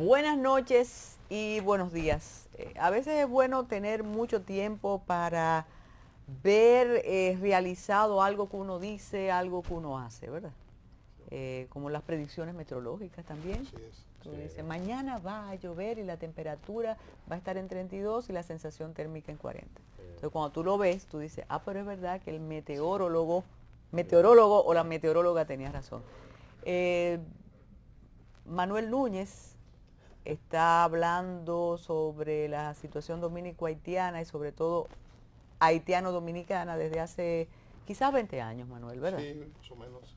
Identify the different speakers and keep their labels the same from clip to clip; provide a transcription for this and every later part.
Speaker 1: Buenas noches y buenos días. A veces es bueno tener mucho tiempo para ver realizado algo que uno dice, algo que uno hace, ¿verdad? Como las predicciones meteorológicas también.
Speaker 2: Así es.
Speaker 1: Tú dices, mañana va a llover y la temperatura va a estar en 32 y la sensación térmica en 40. Entonces cuando tú lo ves, tú dices, ah, pero es verdad que el meteorólogo o la meteoróloga tenía razón. Manuel Núñez está hablando sobre la situación dominico-haitiana y sobre todo haitiano-dominicana desde hace quizás 20 años, Manuel, ¿verdad?
Speaker 2: Sí, más o menos.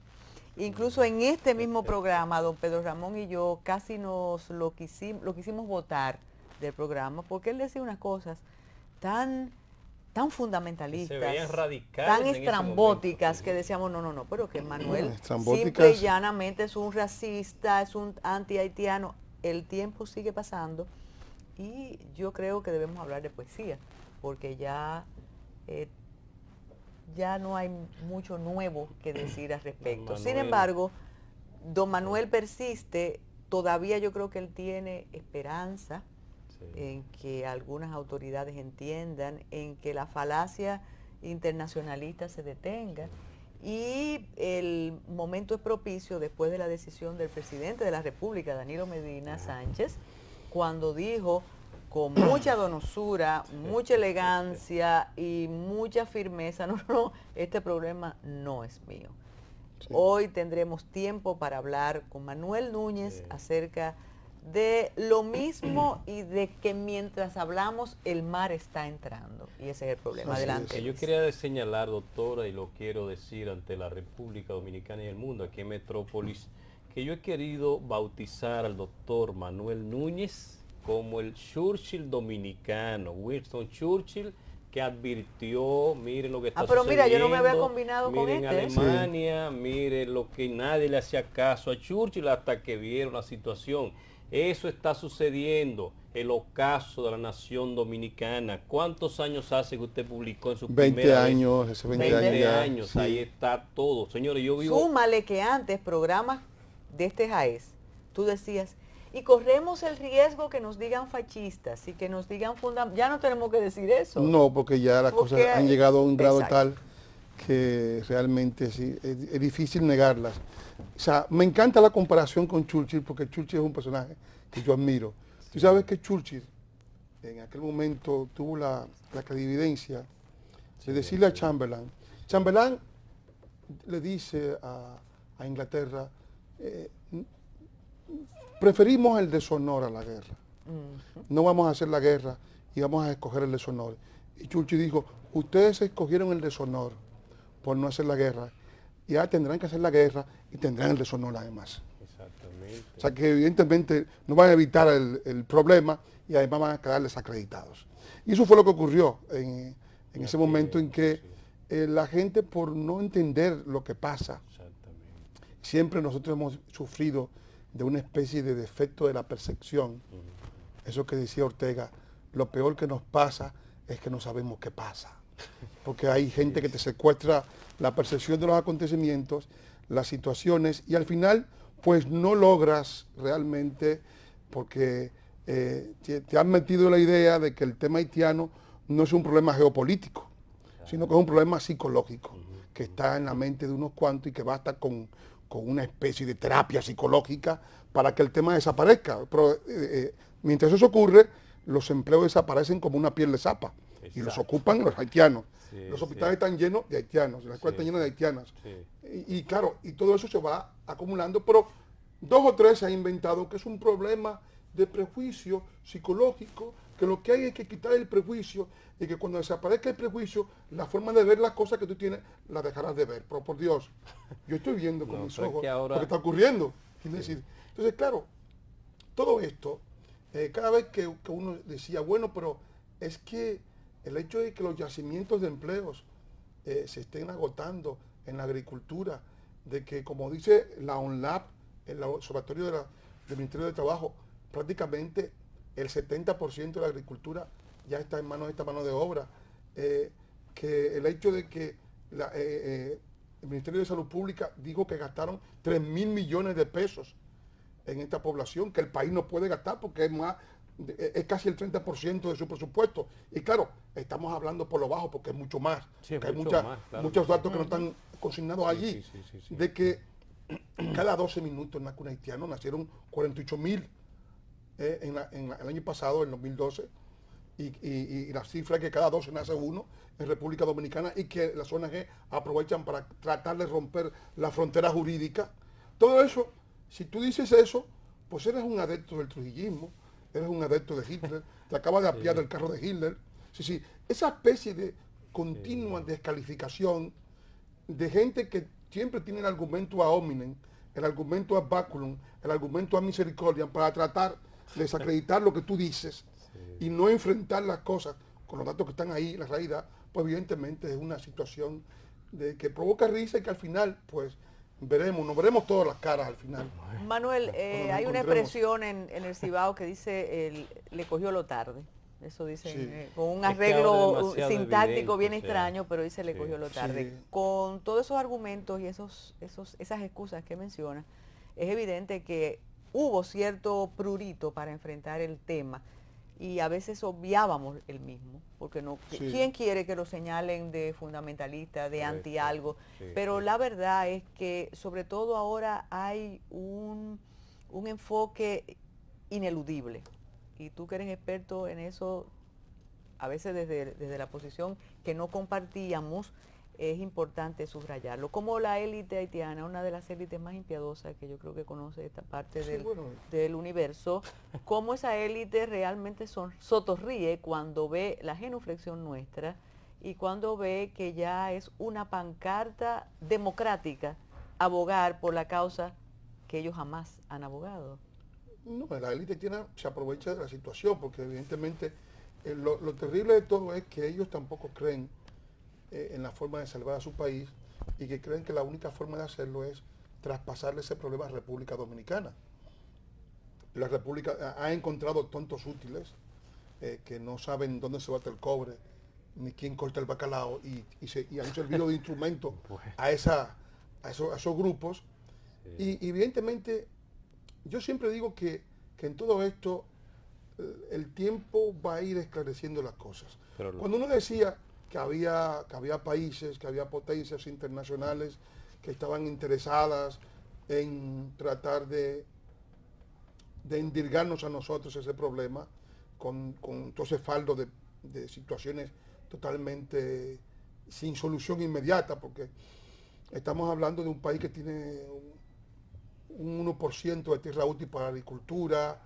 Speaker 1: Incluso en este mismo programa, don Pedro Ramón y yo casi lo quisimos votar del programa porque él decía unas cosas tan fundamentalistas,
Speaker 3: se veían
Speaker 1: tan
Speaker 3: radicales
Speaker 1: estrambóticas
Speaker 3: momento,
Speaker 1: que decíamos, no, pero que Manuel simple y
Speaker 2: Estrambóticas.
Speaker 1: llanamente es un racista, es un anti-haitiano. El tiempo sigue pasando y yo creo que debemos hablar de poesía, porque eh, ya no hay mucho nuevo que decir al respecto. Sin embargo, don Manuel persiste, todavía yo creo que él tiene esperanza en que algunas autoridades entiendan, en que la falacia internacionalista se detenga. Y el momento es propicio después de la decisión del presidente de la República, Danilo Medina Sánchez, cuando dijo con mucha donosura, mucha elegancia y mucha firmeza, no, este problema no es mío. Sí. Hoy tendremos tiempo para hablar con Manuel Núñez acerca de lo mismo y de que mientras hablamos el mar está entrando. Y ese es el problema. Adelante.
Speaker 3: Yo quería señalar, doctora, y lo quiero decir ante la República Dominicana y el mundo, aquí en Metrópolis, que yo he querido bautizar al doctor Manuel Núñez como el Churchill dominicano, Winston Churchill, que advirtió, miren lo que está
Speaker 1: pero
Speaker 3: sucediendo.
Speaker 1: Mira, yo no me había combinado con
Speaker 3: miren Alemania, miren lo que nadie le hacía caso a Churchill hasta que vieron la situación. Eso está sucediendo, el ocaso de la nación dominicana. ¿Cuántos años hace que usted publicó en su
Speaker 2: 20 años, ese 20
Speaker 3: años,
Speaker 2: sí.
Speaker 3: Ahí está todo. Señores, yo vivo...
Speaker 1: Súmale que antes programas de este JAES, tú decías, y corremos el riesgo que nos digan fascistas y que nos digan ya no tenemos que decir eso.
Speaker 2: No, porque ya las cosas han llegado a un grado tal que realmente sí, es difícil negarlas. O sea, me encanta la comparación con Churchill porque Churchill es un personaje que yo admiro. Tú sabes que Churchill en aquel momento tuvo la clarividencia de decirle a Chamberlain. Chamberlain le dice a Inglaterra, preferimos el deshonor a la guerra. No vamos a hacer la guerra y vamos a escoger el deshonor. Y Churchill dijo, ustedes escogieron el deshonor por no hacer la guerra. Y ahora tendrán que hacer la guerra y tendrán el deshonor además.
Speaker 3: Exactamente.
Speaker 2: O sea que evidentemente no van a evitar el problema y además van a quedar desacreditados. Y eso fue lo que ocurrió en ese momento en que la gente, por no entender lo que pasa, siempre nosotros hemos sufrido de una especie de defecto de la percepción. Eso que decía Ortega, lo peor que nos pasa es que no sabemos qué pasa. Porque hay gente que te secuestra la percepción de los acontecimientos, las situaciones, y al final pues no logras realmente, porque te han metido la idea de que el tema haitiano no es un problema geopolítico, sino que es un problema psicológico, que está en la mente de unos cuantos y que basta con una especie de terapia psicológica para que el tema desaparezca. Pero mientras eso ocurre, los empleos desaparecen como una piel de zapa. Exacto. Y los ocupan los haitianos. Sí, los hospitales están llenos de haitianos, las escuelas están llenas de haitianas. Y claro, y todo eso se va acumulando, pero 2 o 3 se ha inventado que es un problema de prejuicio psicológico, que lo que hay es que quitar el prejuicio y que cuando desaparezca el prejuicio, la forma de ver las cosas que tú tienes, las dejarás de ver. Pero por Dios, yo estoy viendo con mis ojos lo que está ocurriendo. Decir, entonces, claro, todo esto, cada vez que uno decía, bueno, pero es que el hecho de que los yacimientos de empleos se estén agotando en la agricultura, de que, como dice la ONLAP, el Observatorio del Ministerio de Trabajo, prácticamente el 70% de la agricultura ya está en manos de esta mano de obra, que el hecho de que el Ministerio de Salud Pública dijo que gastaron 3.000 millones de pesos en esta población que el país no puede gastar porque es casi el 30% de su presupuesto. Y claro, estamos hablando por lo bajo porque es mucho más.
Speaker 3: Sí,
Speaker 2: porque hay
Speaker 3: mucho más, claro.
Speaker 2: muchos datos que no están consignados allí.
Speaker 3: Sí.
Speaker 2: De que cada 12 minutos nace un haitiano, nacieron 48.000 el año pasado, en 2012. Y la cifra es que cada 12 nace uno en República Dominicana y que las ONG aprovechan para tratar de romper la frontera jurídica. Todo eso, si tú dices eso, pues eres un adepto del trujillismo, eres un adepto de Hitler, te acabas de apiar del carro de Hitler. Sí, esa especie de continua descalificación de gente que siempre tiene el argumento ad hominem, el argumento ad baculum, el argumento ad misericordiam para tratar de desacreditar lo que tú dices y no enfrentar las cosas con los datos que están ahí, la realidad, pues evidentemente es una situación que provoca risa y que al final, pues, nos veremos todas las caras al final.
Speaker 1: Manuel, hay una expresión en el Cibao que dice, le cogió lo tarde. Eso dicen,
Speaker 2: Sí.
Speaker 1: con un
Speaker 3: Es que
Speaker 1: arreglo
Speaker 3: ahora es demasiado
Speaker 1: sintáctico
Speaker 3: evidente,
Speaker 1: bien
Speaker 3: o sea,
Speaker 1: extraño, pero dice le cogió lo tarde.
Speaker 2: Sí.
Speaker 1: Con todos esos argumentos y esas excusas que menciona, es evidente que hubo cierto prurito para enfrentar el tema y a veces obviábamos el mismo, porque no,
Speaker 2: Sí.
Speaker 1: ¿quién quiere que lo señalen de fundamentalista, de anti algo?
Speaker 3: Sí,
Speaker 1: Pero
Speaker 3: sí.
Speaker 1: la verdad es que sobre todo ahora hay un enfoque ineludible. Y tú que eres experto en eso, a veces desde la posición que no compartíamos, es importante subrayarlo. Como la élite haitiana, una de las élites más impiadosas que yo creo que conoce esta parte
Speaker 2: Sí, bueno.
Speaker 1: del universo, cómo esa élite realmente sotorríe cuando ve la genuflexión nuestra y cuando ve que ya es una pancarta democrática abogar por la causa que ellos jamás han abogado.
Speaker 2: No, la élite haitiana se aprovecha de la situación porque evidentemente lo terrible de todo es que ellos tampoco creen en la forma de salvar a su país y que creen que la única forma de hacerlo es traspasarle ese problema a República Dominicana. La República ha encontrado tontos útiles que no saben dónde se bate el cobre ni quién corta el bacalao y han servido de instrumento a esos grupos. Y evidentemente yo siempre digo que en todo esto el tiempo va a ir esclareciendo las cosas. Cuando uno decía que había países, que había potencias internacionales que estaban interesadas en tratar de endirgarnos a nosotros ese problema con todo ese faldo de situaciones totalmente sin solución inmediata, porque estamos hablando de un país que tiene un 1% de tierra útil para la agricultura,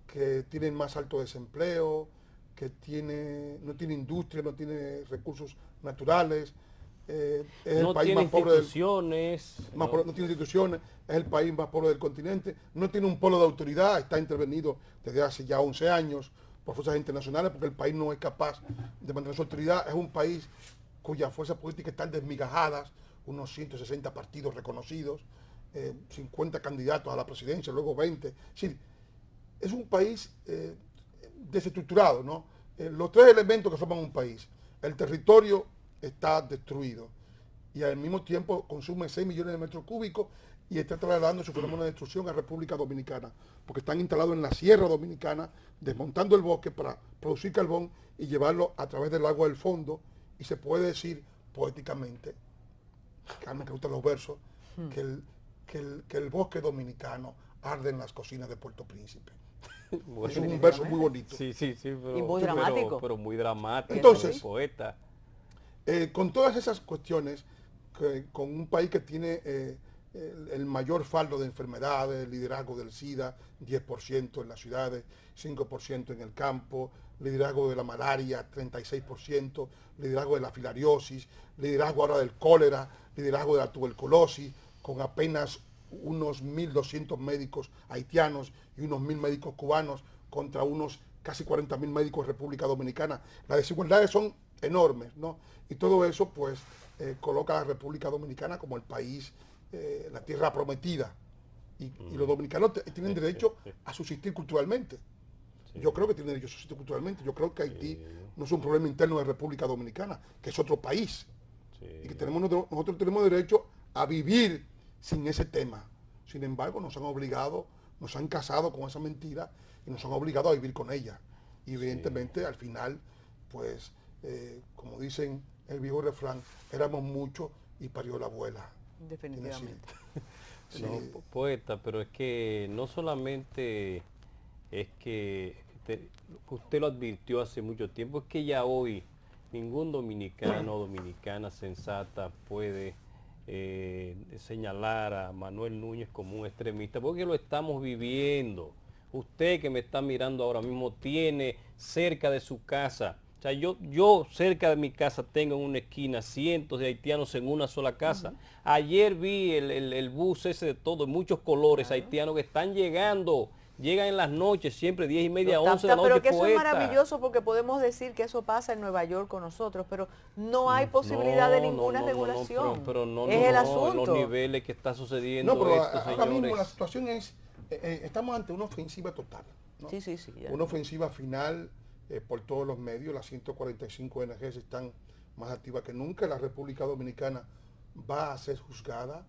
Speaker 2: que tiene el más alto desempleo, que no tiene industria, no tiene recursos naturales, es el país más pobre no tiene instituciones, es el país más pobre del continente, no tiene un polo de autoridad, está intervenido desde hace ya 11 años por fuerzas internacionales porque el país no es capaz de mantener su autoridad, es un país cuyas fuerzas políticas están desmigajadas, unos 160 partidos reconocidos, 50 candidatos a la presidencia, luego 20. Sí, es un país desestructurado, ¿no? Los tres elementos que forman un país. El territorio está destruido y al mismo tiempo consume 6 millones de metros cúbicos y está trasladando su fenómeno de destrucción a República Dominicana, porque están instalados en la Sierra Dominicana, desmontando el bosque para producir carbón y llevarlo a través del agua del fondo, y se puede decir poéticamente, Carmen, que gustan los versos, que el bosque dominicano arde en las cocinas de Puerto Príncipe.
Speaker 3: Bueno,
Speaker 2: es un verso muy bonito.
Speaker 3: Sí, pero,
Speaker 1: y muy dramático.
Speaker 3: Pero muy dramático.
Speaker 2: Entonces,
Speaker 3: poeta.
Speaker 2: Con todas esas cuestiones, con un país que tiene el mayor faldo de enfermedades, liderazgo del SIDA, 10% en las ciudades, 5% en el campo, liderazgo de la malaria, 36%, liderazgo de la filariosis, liderazgo ahora del cólera, liderazgo de la tuberculosis, con apenas unos 1.200 médicos haitianos y unos 1.000 médicos cubanos contra unos casi 40.000 médicos de República Dominicana. Las desigualdades son enormes, ¿no? Y todo eso, pues, coloca a la República Dominicana como el país, la tierra prometida. Y los dominicanos tienen derecho a subsistir culturalmente. Sí. Yo creo que tienen derecho a subsistir culturalmente. Yo creo que Haití no es un problema interno de República Dominicana, que es otro país. Y que nosotros tenemos derecho a vivir sin ese tema. Sin embargo, nos han obligado nos han casado con esa mentira y nos han obligado a vivir con ella. Y evidentemente al final, pues, como dicen el viejo refrán, éramos muchos y parió la abuela.
Speaker 1: Definitivamente.
Speaker 2: Sí.
Speaker 3: No, poeta, pero es que no solamente es que usted lo advirtió hace mucho tiempo, es que ya hoy ningún dominicano o dominicana sensata puede señalar a Manuel Núñez como un extremista, porque lo estamos viviendo. Usted que me está mirando ahora mismo tiene cerca de su casa, o sea, yo cerca de mi casa tengo en una esquina cientos de haitianos en una sola casa. Ayer vi el bus ese de todo, muchos colores haitianos que están llegando. Llegan en las noches, siempre 10:30, 11 de la noche.
Speaker 1: Pero que eso es
Speaker 3: poeta.
Speaker 1: maravilloso porque podemos decir que eso pasa en Nueva York con nosotros, pero no hay posibilidad de ninguna regulación.
Speaker 3: Pero no,
Speaker 1: es el
Speaker 3: no,
Speaker 1: asunto.
Speaker 3: los niveles que está sucediendo
Speaker 2: No, pero
Speaker 3: esto,
Speaker 2: ahora mismo
Speaker 3: señores.
Speaker 2: la situación es, estamos ante una ofensiva total, ¿no?
Speaker 1: Sí, ya.
Speaker 2: Una ofensiva final por todos los medios. Las 145 ONGs están más activas que nunca. La República Dominicana va a ser juzgada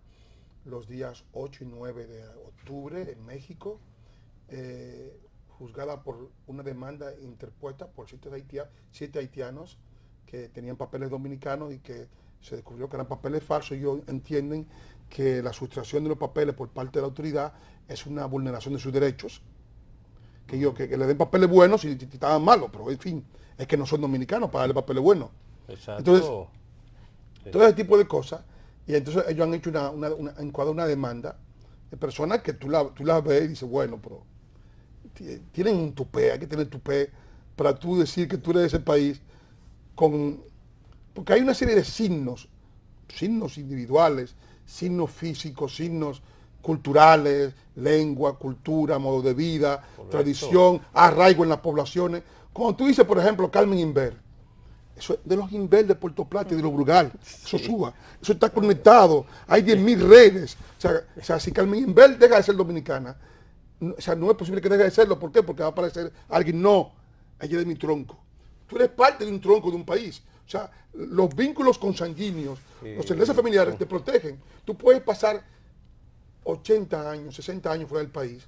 Speaker 2: los días 8 y 9 de octubre en México, juzgada por una demanda interpuesta por 7 haitianos que tenían papeles dominicanos y que se descubrió que eran papeles falsos. Ellos entienden que la sustracción de los papeles por parte de la autoridad es una vulneración de sus derechos, que le den papeles buenos y estaban malos, pero en fin, es que no son dominicanos para darle papeles buenos.
Speaker 3: Exacto.
Speaker 2: Entonces, todo ese tipo de cosas, y entonces ellos han hecho una demanda de personas que tú las ves y dices, bueno, pero tienen un tupé, hay que tener tupé para tú decir que tú eres de ese país, porque hay una serie de signos individuales, signos físicos, signos culturales, lengua, cultura, modo de vida,
Speaker 3: Correcto.
Speaker 2: Tradición, arraigo en las poblaciones. Cuando tú dices, por ejemplo, Carmen Inver, eso es de los Inver de Puerto Plata y de los Brugal, eso suba, eso está conectado, hay 10.000 redes. O sea, si Carmen Inver deja de ser dominicana, o sea, no es posible que deje de serlo. ¿Por qué? Porque va a aparecer alguien, no, ella es de mi tronco. Tú eres parte de un tronco de un país. O sea, los vínculos consanguíneos, los enlaces familiares te protegen. Tú puedes pasar 80 años, 60 años fuera del país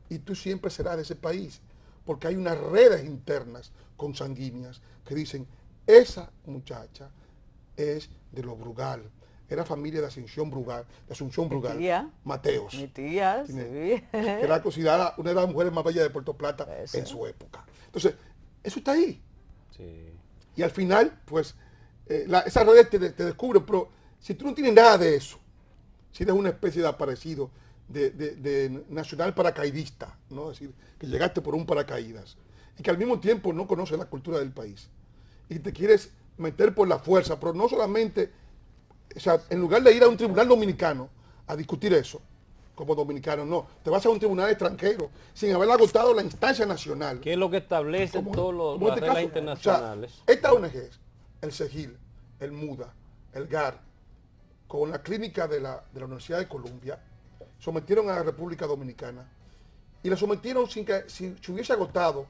Speaker 2: y tú siempre serás de ese país, porque hay unas redes internas consanguíneas que dicen, esa muchacha es de los Brugal, era familia de Asunción Brugal,
Speaker 1: tía,
Speaker 2: Mateos.
Speaker 1: Mi tía, sí.
Speaker 2: Que era considerada una de las mujeres más bellas de Puerto Plata en su época. Entonces, eso está ahí.
Speaker 3: Sí.
Speaker 2: Y al final, pues, esas redes te descubren, pero si tú no tienes nada de eso, si eres una especie de aparecido, de nacional paracaidista, ¿no? Es decir, que llegaste por un paracaídas y que al mismo tiempo no conoces la cultura del país y te quieres meter por la fuerza, pero no solamente, o sea, en lugar de ir a un tribunal dominicano a discutir eso, como dominicano, no, te vas a un tribunal extranjero sin haber agotado la instancia nacional.
Speaker 3: ¿Qué es lo que establecen todas las reglas internacionales?
Speaker 2: O sea, estas ONGs, el CEGIL, el MUDA, el GAR, con la clínica de la Universidad de Columbia, sometieron a la República Dominicana y la sometieron sin que se hubiese agotado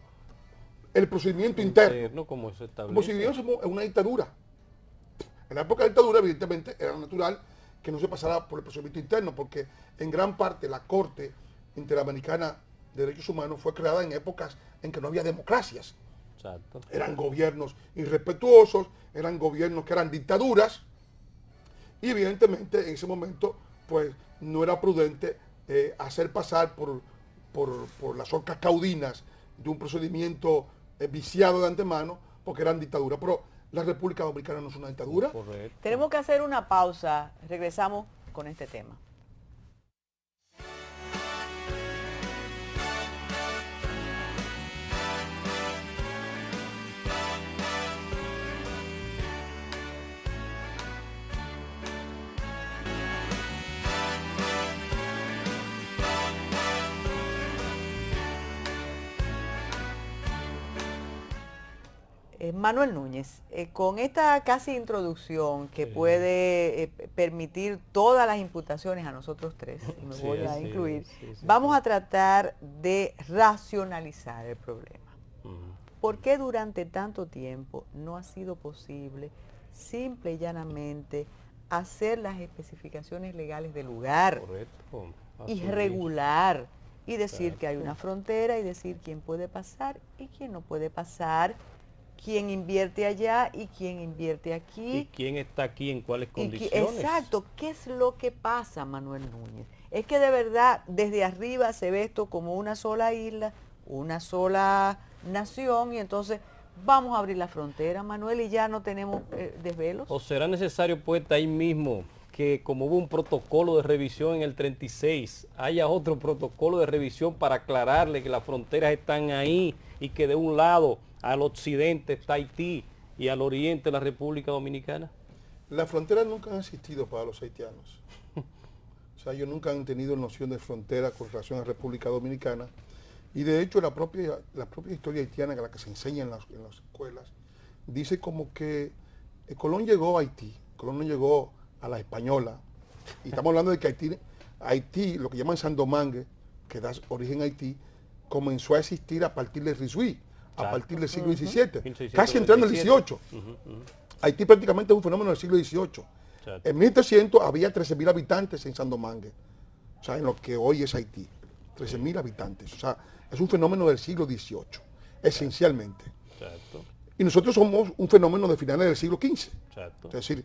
Speaker 2: el procedimiento interno.
Speaker 3: Como se establece.
Speaker 2: Como si viviésemos en una dictadura. En la época de la dictadura, evidentemente, era natural que no se pasara por el procedimiento interno, porque en gran parte la Corte Interamericana de Derechos Humanos fue creada en épocas en que no había democracias.
Speaker 3: Exacto.
Speaker 2: Eran gobiernos irrespetuosos, eran gobiernos que eran dictaduras, y evidentemente en ese momento pues no era prudente hacer pasar por las orcas caudinas de un procedimiento viciado de antemano, porque eran dictaduras. Pero la República Dominicana no es una dictadura.
Speaker 3: Correcto.
Speaker 1: Tenemos que hacer una pausa, regresamos con este tema. Manuel Núñez, con esta casi introducción que puede permitir todas las imputaciones a nosotros tres, y me voy a incluir, vamos a tratar de racionalizar el problema. ¿Por qué durante tanto tiempo no ha sido posible simple y llanamente hacer las especificaciones legales del lugar?
Speaker 3: Correcto.
Speaker 1: Y regular y decir que hay una frontera y decir quién puede pasar y quién no puede pasar, quién invierte allá y quién invierte aquí.
Speaker 3: ¿Y quién está aquí en cuáles
Speaker 1: Y
Speaker 3: condiciones?
Speaker 1: exacto, ¿qué es lo que pasa, Manuel Núñez? Es que de verdad desde arriba se ve esto como una sola isla, una sola nación, y entonces vamos a abrir la frontera, Manuel, y ya no tenemos desvelos.
Speaker 3: ¿O será necesario, poeta, ahí mismo, que como hubo un protocolo de revisión en el 36, haya otro protocolo de revisión para aclararle que las fronteras están ahí y que de un lado al occidente está Haití y al oriente la República Dominicana?
Speaker 2: Las fronteras nunca han existido para los haitianos. O sea, ellos nunca han tenido noción de frontera con relación a República Dominicana. Y de hecho la propia historia haitiana, que la que se enseña en las escuelas, dice como que Colón llegó a Haití, Colón no llegó a la Española. Y estamos hablando de que Haití, lo que llaman Sandomangue, que da origen a Haití, comenzó a existir a partir de Risuí, a partir del siglo XVII, casi entrando en el XVIII. Haití prácticamente es un fenómeno del siglo XVIII. En 1300 había 13.000 habitantes en Sandomangue, o sea, en lo que hoy es Haití. 13.000 habitantes, o sea, es un fenómeno del siglo XVIII, esencialmente.
Speaker 3: Exacto.
Speaker 2: Y nosotros somos un fenómeno de finales del siglo XV.
Speaker 3: Exacto.
Speaker 2: Es decir,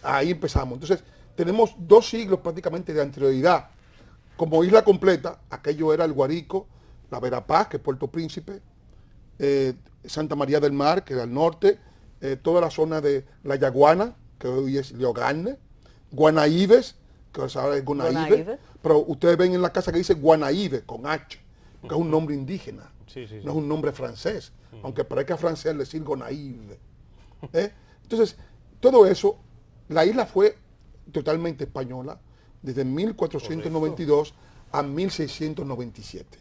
Speaker 2: ahí empezamos. Entonces, tenemos 2 siglos prácticamente de anterioridad. Como isla completa, aquello era el Guarico, la Verapaz, que es Puerto Príncipe, Santa María del Mar, que era al norte, toda la zona de La Yaguana, que hoy es Leogarne, Guanaíves, que ahora es Gonaíve, pero ustedes ven en la casa que dice Guanaíve, con H, porque es un nombre indígena, no es un nombre francés, aunque parezca francés decir Gonaíve. Entonces, todo eso, la isla fue totalmente española desde 1492 a 1697.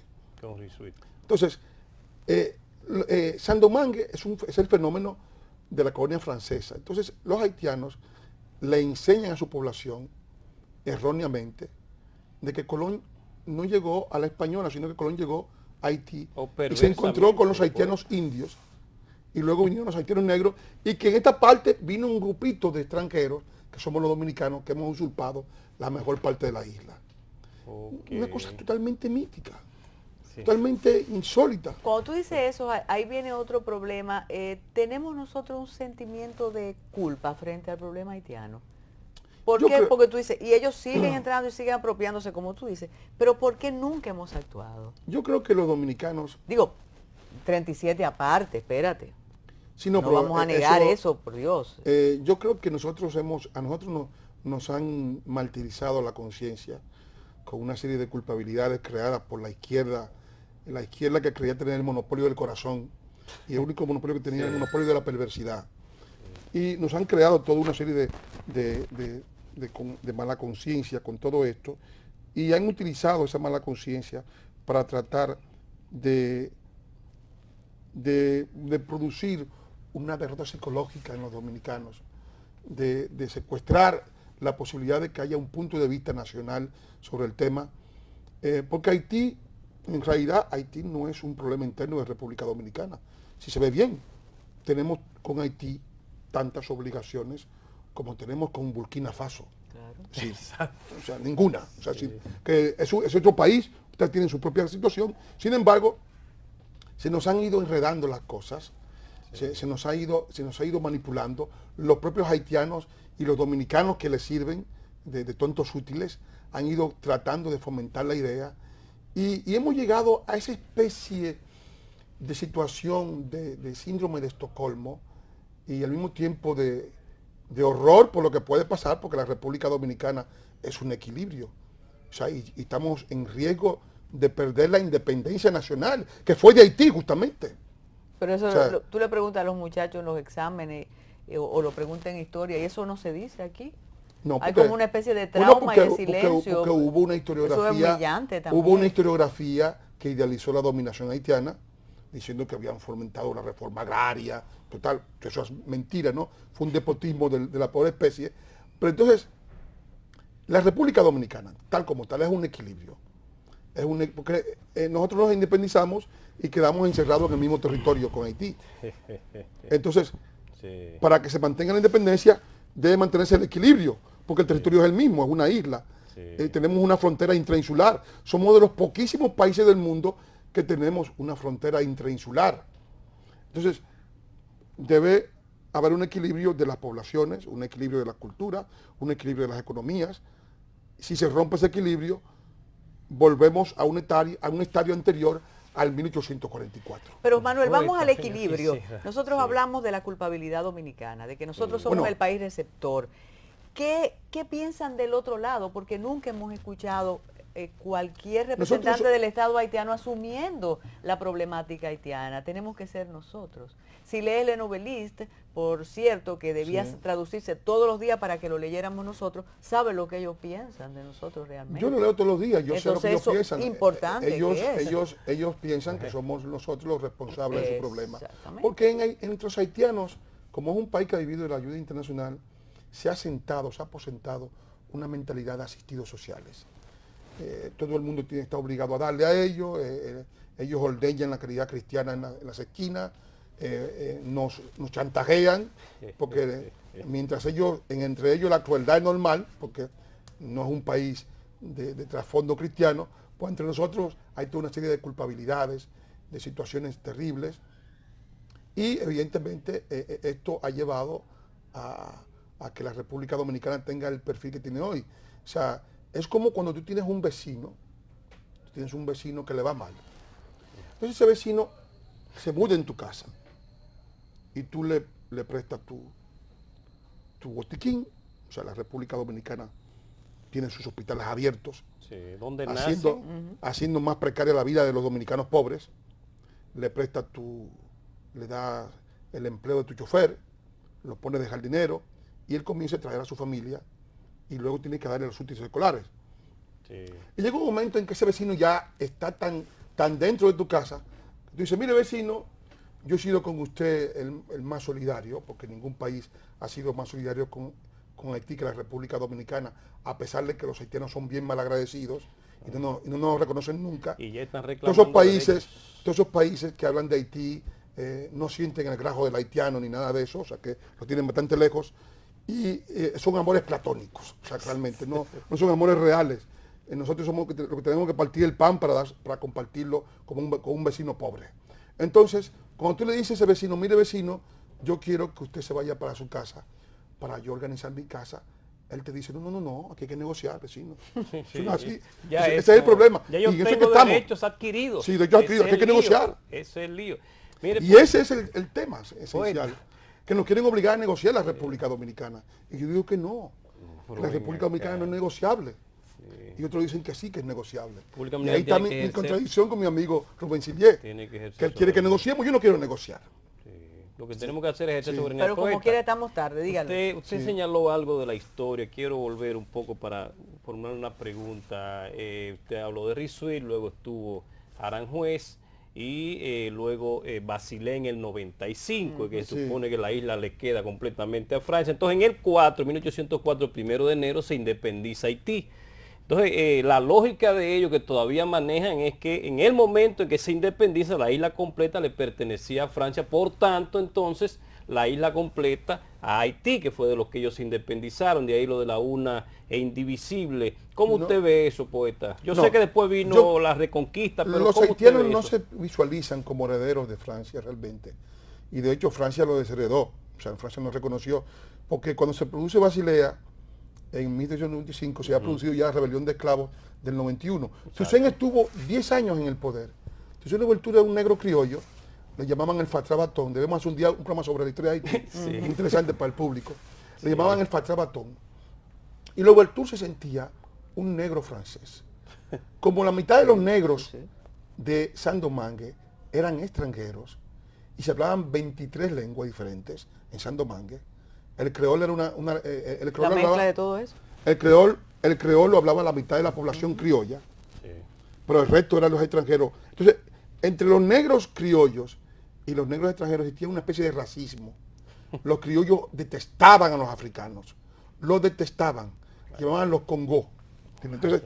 Speaker 2: Entonces, Sandomangue es el fenómeno de la colonia francesa. Entonces, los haitianos le enseñan a su población, erróneamente, de que Colón no llegó a la española, sino que Colón llegó a Haití y se encontró con los haitianos indios, y luego vinieron los haitianos negros, y que en esta parte vino un grupito de extranjeros, que somos los dominicanos, que hemos usurpado la mejor parte de la isla. Una cosa totalmente mítica, totalmente insólita.
Speaker 1: Cuando tú dices eso, ahí viene otro problema. ¿Tenemos nosotros un sentimiento de culpa frente al problema haitiano? ¿Por qué? Porque tú dices, y ellos siguen entrando y siguen apropiándose, como tú dices, pero ¿por qué nunca hemos actuado?
Speaker 2: Yo creo que los dominicanos...
Speaker 1: Digo, 37 aparte, espérate.
Speaker 2: Sí, no
Speaker 1: vamos a negar eso, por Dios.
Speaker 2: Yo creo que a nosotros nos han martirizado la conciencia con una serie de culpabilidades creadas por la izquierda que creía tener el monopolio del corazón, y el único monopolio que tenía el monopolio de la perversidad. Y nos han creado toda una serie de mala conciencia con todo esto, y han utilizado esa mala conciencia para tratar de producir una derrota psicológica en los dominicanos, de secuestrar la posibilidad de que haya un punto de vista nacional sobre el tema, porque Haití, en realidad, Haití no es un problema interno de República Dominicana. Si se ve bien, tenemos con Haití tantas obligaciones como tenemos con Burkina Faso. Claro. Sí, o sea, ninguna. O sea, que es otro país, ustedes tienen su propia situación. Sin embargo, se nos han ido enredando las cosas, se nos ha ido manipulando. Los propios haitianos y los dominicanos que les sirven de tontos útiles han ido tratando de fomentar la idea, y hemos llegado a esa especie de situación de síndrome de Estocolmo, y al mismo tiempo de horror por lo que puede pasar, porque la República Dominicana es un equilibrio. O sea, y estamos en riesgo de perder la independencia nacional, que fue de Haití justamente.
Speaker 1: Pero eso tú le preguntas a los muchachos en los exámenes o lo preguntan en historia, y eso no se dice aquí.
Speaker 2: No,
Speaker 1: hay como una especie de trauma y de silencio.
Speaker 2: Porque hubo una historiografía,
Speaker 1: eso es humillante también.
Speaker 2: Hubo una historiografía que idealizó la dominación haitiana, diciendo que habían fomentado una reforma agraria, total, que eso es mentira, ¿no? Fue un despotismo de la pobre especie. Pero entonces, la República Dominicana, tal como tal, es un equilibrio. Porque nosotros nos independizamos y quedamos encerrados en el mismo territorio con Haití. Entonces, para que se mantenga la independencia, debe mantenerse el equilibrio, porque el territorio es el mismo, es una isla. tenemos una frontera intrainsular. Somos de los poquísimos países del mundo que tenemos una frontera intrainsular. Entonces, debe haber un equilibrio de las poblaciones, un equilibrio de la cultura, un equilibrio de las economías. Si se rompe ese equilibrio, volvemos a un estadio anterior al 1844.
Speaker 1: Pero Manuel, vamos al
Speaker 3: Poeta,
Speaker 1: equilibrio.
Speaker 3: quisiera,
Speaker 1: Nosotros
Speaker 3: sí.
Speaker 1: hablamos de la culpabilidad dominicana, de que nosotros somos
Speaker 2: Bueno.
Speaker 1: el país receptor. ¿Qué piensan del otro lado? Porque nunca hemos escuchado cualquier representante
Speaker 2: Nosotros-
Speaker 1: del Estado haitiano asumiendo la problemática haitiana. Tenemos que ser nosotros. Si lees Le Noveliste, por cierto, que debía
Speaker 2: Sí.
Speaker 1: traducirse todos los días para que lo leyéramos nosotros, sabe lo que ellos piensan de nosotros realmente.
Speaker 2: Yo lo leo todos los días, yo sé lo que
Speaker 1: Entonces,
Speaker 2: ellos
Speaker 1: eso
Speaker 2: piensan.
Speaker 1: importante
Speaker 2: Ellos,
Speaker 1: que es.
Speaker 2: ellos piensan que somos nosotros los responsables de su problema.
Speaker 1: Exactamente.
Speaker 2: Porque entre los haitianos, como es un país que ha vivido de la ayuda internacional, se ha aposentado una mentalidad de asistidos sociales. Todo el mundo está obligado a darle a ellos, ellos ordeñan la caridad cristiana en las esquinas, nos chantajean, porque mientras entre ellos la crueldad es normal, porque no es un país de trasfondo cristiano, pues entre nosotros hay toda una serie de culpabilidades, de situaciones terribles, y evidentemente esto ha llevado a que la República Dominicana tenga el perfil que tiene hoy. O sea, es como cuando tú tienes un vecino que le va mal. Entonces ese vecino se muda en tu casa y tú le prestas tu botiquín. O sea, la República Dominicana tiene sus hospitales abiertos,
Speaker 3: Sí, ¿dónde
Speaker 2: haciendo,
Speaker 3: nacen?
Speaker 2: haciendo más precaria la vida de los dominicanos pobres. Le da el empleo de tu chofer, lo pone de jardinero y él comienza a traer a su familia y luego tiene que darle los útiles escolares.
Speaker 3: Sí.
Speaker 2: Y llega un momento en que ese vecino ya está tan dentro de tu casa, que tú dices, mire vecino, yo he sido con usted el más solidario, porque ningún país ha sido más solidario con Haití que la República Dominicana, a pesar de que los haitianos son bien malagradecidos y no nos reconocen nunca.
Speaker 3: Y ya están
Speaker 2: Todos
Speaker 3: reclamando
Speaker 2: esos países que hablan de Haití no sienten el grajo del haitiano ni nada de eso, o sea que lo tienen bastante lejos, y son amores platónicos, o sea, realmente, no son amores reales. Nosotros somos los que tenemos que partir el pan para compartirlo con un vecino pobre. Entonces, cuando tú le dices a ese vecino, mire vecino, yo quiero que usted se vaya para su casa, para yo organizar mi casa, él te dice, no, aquí hay que negociar, vecino. Eso no es así. Ese es el problema.
Speaker 3: Ya yo
Speaker 2: Y en eso
Speaker 3: tengo
Speaker 2: es que estamos.
Speaker 3: derechos adquiridos.
Speaker 2: Sí, derechos adquiridos, que hay que negociar.
Speaker 3: Ese es el lío. Mire,
Speaker 2: Y ese es el tema esencial,
Speaker 3: Bueno.
Speaker 2: que nos quieren obligar a negociar la República Dominicana. Y yo digo que no,
Speaker 3: pero
Speaker 2: que la
Speaker 3: ven
Speaker 2: República Dominicana
Speaker 3: acá.
Speaker 2: no es negociable.
Speaker 3: Sí.
Speaker 2: Y otros dicen que sí, que es negociable.
Speaker 3: República
Speaker 2: Y ahí está
Speaker 3: Dominicana
Speaker 2: mi
Speaker 3: tiene que
Speaker 2: contradicción con mi amigo Rubén Sillier,
Speaker 3: Tiene que ejercer
Speaker 2: que él quiere que
Speaker 3: soberanía.
Speaker 2: negociemos, yo no quiero negociar.
Speaker 3: Sí. Lo que tenemos que hacer es ejercer
Speaker 2: Sí.
Speaker 3: soberanía.
Speaker 1: Pero como
Speaker 3: Poeta,
Speaker 1: quiera estamos tarde, dígale.
Speaker 3: Usted
Speaker 2: Sí.
Speaker 3: señaló algo de la historia. Quiero volver un poco para formular una pregunta. Usted habló de Rizuil, luego estuvo Aranjuez y luego Basilea en el 95, que
Speaker 2: Sí.
Speaker 3: supone que la isla le queda completamente a Francia. Entonces en el 1804, 1 de enero, se independiza Haití. Entonces, la lógica de ellos que todavía manejan es que en el momento en que se independiza, la isla completa le pertenecía a Francia, por tanto, entonces, la isla completa a Haití, que fue de los que ellos se independizaron, de ahí lo de la una e indivisible. ¿Cómo
Speaker 2: No.
Speaker 3: usted ve eso, poeta? Yo
Speaker 2: No.
Speaker 3: sé que después vino
Speaker 2: Yo-
Speaker 3: la reconquista, pero
Speaker 2: Los
Speaker 3: ¿cómo usted
Speaker 2: haitianos
Speaker 3: ve
Speaker 2: no
Speaker 3: eso?
Speaker 2: se visualizan como herederos de Francia realmente. Y de hecho Francia lo desheredó. O sea, Francia no reconoció. Porque cuando se produce Basilea, en 1895, se ha producido ya la rebelión de esclavos del 91. Toussaint estuvo 10 años en el poder. Toussaint Louverture era un negro criollo, le llamaban el Fatrabatón. Debemos hacer un día un programa sobre la historia de Haití, muy interesante para el público. Le llamaban el Fatrabatón. Y Louverture se sentía un negro francés. Como la mitad de los negros de Saint-Domingue eran extranjeros y se hablaban 23 lenguas diferentes en Saint-Domingue. El creol era el creol
Speaker 1: La mezcla
Speaker 2: hablaba-
Speaker 1: de todo eso.
Speaker 2: el creol lo hablaba la mitad de la población criolla,
Speaker 3: Sí.
Speaker 2: pero el resto eran los extranjeros. Entonces, entre los negros criollos y los negros extranjeros existía una especie de racismo. Los criollos detestaban a los africanos, los detestaban, llamaban los congó. Entonces,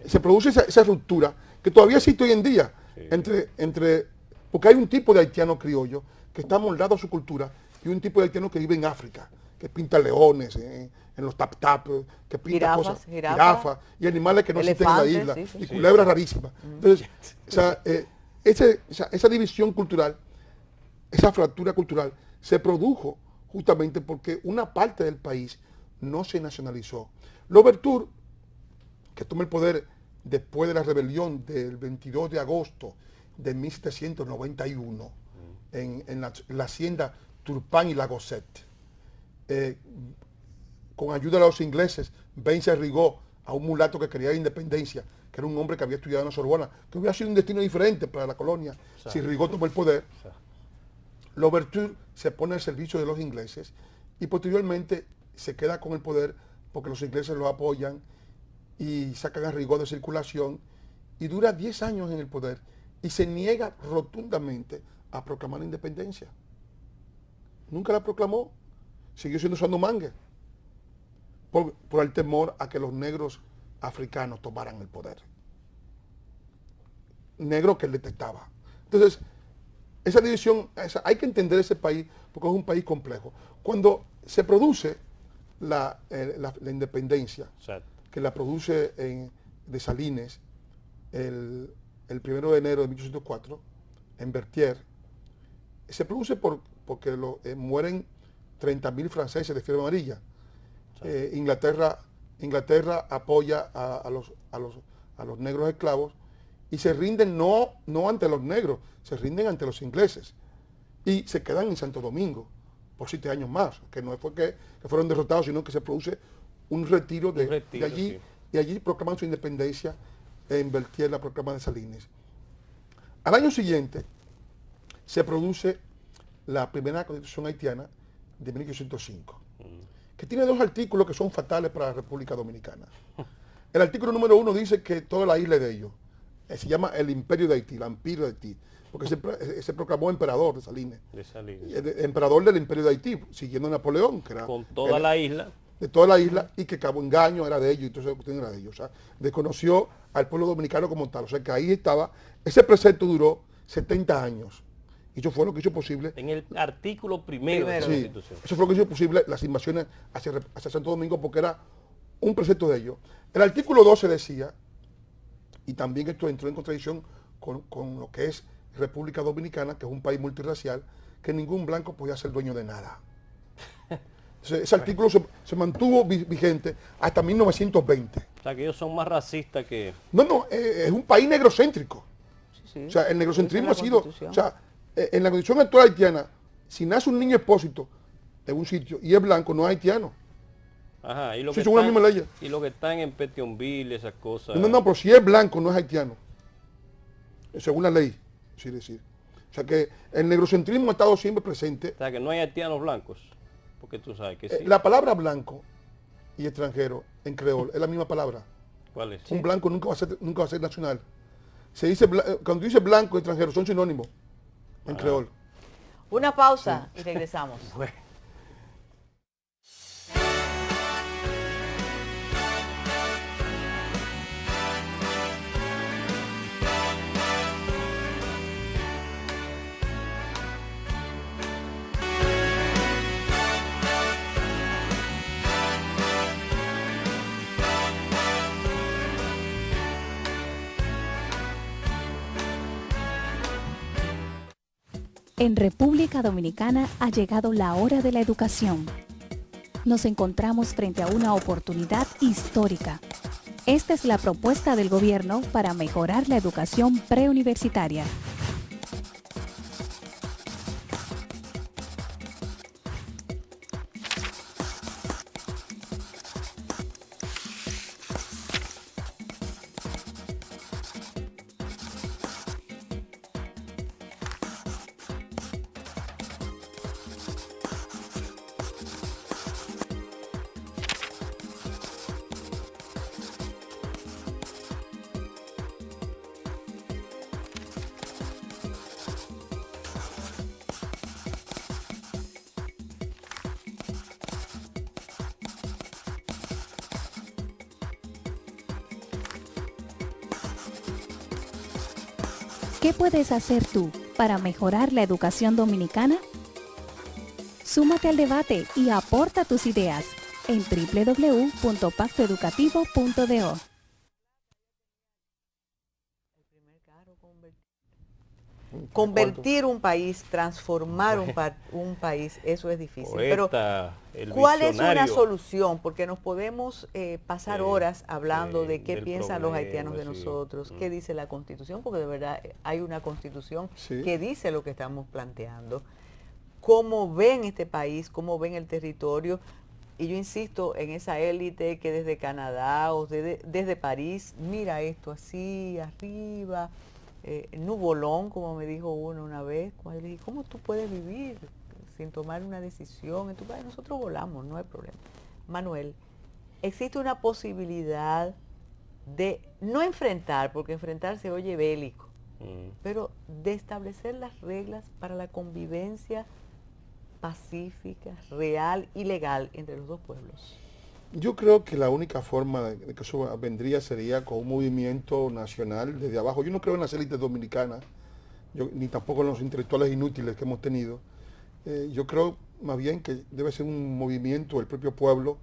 Speaker 2: se produce esa ruptura que todavía existe hoy en día porque hay un tipo de haitiano criollo que está moldado a su cultura y un tipo de haitiano que vive en África, que pinta leones en los tap-tap, que pinta
Speaker 1: Jirafas,
Speaker 2: jirafas, y animales que no existen en la isla,
Speaker 1: elefantes, sí,
Speaker 2: y culebras rarísimas. Entonces, esa división cultural, esa fractura cultural, se produjo justamente porque una parte del país no se nacionalizó. Louverture, que toma el poder después de la rebelión del 22 de agosto de 1791 en la hacienda Turpin y la Gossette, con ayuda de los ingleses, vence a Rigaud, a un mulato que quería independencia, que era un hombre que había estudiado en la Sorbona, que hubiera sido un destino diferente para la colonia si Rigaud tomó el poder. Louverture se pone al servicio de los ingleses y posteriormente se queda con el poder porque los ingleses lo apoyan y sacan a Rigaud de circulación y dura 10 años en el poder y se niega rotundamente a proclamar la independencia. Nunca la proclamó, siguió siendo Sandomangue por el temor a que los negros africanos tomaran el poder. Negro que él detestaba. Entonces, esa división, hay que entender ese país porque es un país complejo. Cuando se produce la independencia, que la produce de Salines el 1 de enero de 1804, en Berthier, se produce porque mueren 30.000 franceses de fiebre amarilla. Inglaterra apoya a los negros esclavos y se rinden no ante los negros, se rinden ante los ingleses y se quedan en Santo Domingo por 7 años más, que no fue que fueron derrotados, sino que se produce un retiro de allí, sí. Y allí proclaman su independencia en Berthier, la proclama de Salines. Al año siguiente se produce la primera constitución haitiana de 1805, que tiene 2 artículos que son fatales para la República Dominicana. El artículo número 1 dice que toda la isla es de ellos. Se llama el Imperio de Haití, el Empire de Haití, porque se proclamó emperador de Salines. Emperador del Imperio de Haití, siguiendo a Napoleón, que era
Speaker 3: con toda la isla.
Speaker 2: De toda la isla, y que Cabo Engaño era de ellos, y todo eso era de ellos. O sea, desconoció al pueblo dominicano como tal. O sea, que ahí estaba. Ese precepto duró 70 años. Y eso fue lo que hizo posible.
Speaker 3: En el artículo primero de la Constitución.
Speaker 2: Eso fue lo que hizo posible las invasiones hacia Santo Domingo, porque era un precepto de ellos. El artículo 12 decía, y también esto entró en contradicción con lo que es República Dominicana, que es un país multirracial, que ningún blanco podía ser dueño de nada. Entonces, ese artículo se mantuvo vigente hasta 1920.
Speaker 3: O sea, que ellos son más racistas que...
Speaker 2: No, es un país negrocéntrico.
Speaker 1: Sí.
Speaker 2: O sea, el negrocentrismo ha sido... O sea, en la constitución actual haitiana, si nace un niño expósito en un sitio y es blanco, no es haitiano.
Speaker 3: Ajá, y lo
Speaker 2: Sí,
Speaker 3: que
Speaker 2: son una misma ley.
Speaker 3: Y lo que están en Petionville, esas cosas...
Speaker 2: No, pero si es blanco, no es haitiano. Según la ley, sí decir. O sea que el negrocentrismo ha estado siempre presente.
Speaker 3: O sea, que no hay haitianos blancos, porque tú sabes que sí.
Speaker 2: La palabra blanco y extranjero en creol es la misma palabra.
Speaker 3: ¿Cuál es?
Speaker 2: Un blanco nunca va a ser nacional. Se dice, cuando dice blanco y extranjero son sinónimos en creol.
Speaker 1: Una pausa y regresamos.
Speaker 3: Bueno.
Speaker 4: En República Dominicana ha llegado la hora de la educación. Nos encontramos frente a una oportunidad histórica. Esta es la propuesta del gobierno para mejorar la educación preuniversitaria. ¿Qué puedes hacer tú para mejorar la educación dominicana? Súmate al debate y aporta tus ideas en www.pactoeducativo.do.
Speaker 1: Convertir un país, transformar un país, eso es difícil. Pero
Speaker 3: Poeta, el
Speaker 1: ¿cuál es una
Speaker 3: visionario.
Speaker 1: solución? Porque nos podemos pasar horas hablando de qué
Speaker 3: del
Speaker 1: piensan los
Speaker 3: problema,
Speaker 1: haitianos de
Speaker 3: sí.
Speaker 1: nosotros, qué dice la Constitución, porque de verdad hay una Constitución
Speaker 2: Sí.
Speaker 1: que dice lo que estamos planteando. Cómo ven este país, cómo ven el territorio. Y yo insisto en esa élite que desde Canadá o desde París mira esto así, arriba, nubolón, como me dijo uno una vez, cuando le dije, ¿cómo tú puedes vivir sin tomar una decisión en tu país? Nosotros volamos, no hay problema. Manuel, existe una posibilidad de no enfrentar, porque enfrentar se oye bélico, pero de establecer las reglas para la convivencia pacífica, real y legal entre los dos pueblos.
Speaker 2: Yo creo que la única forma de que eso vendría sería con un movimiento nacional desde abajo. Yo no creo en las élites dominicanas, ni tampoco en los intelectuales inútiles que hemos tenido. Yo creo más bien que debe ser un movimiento del propio pueblo,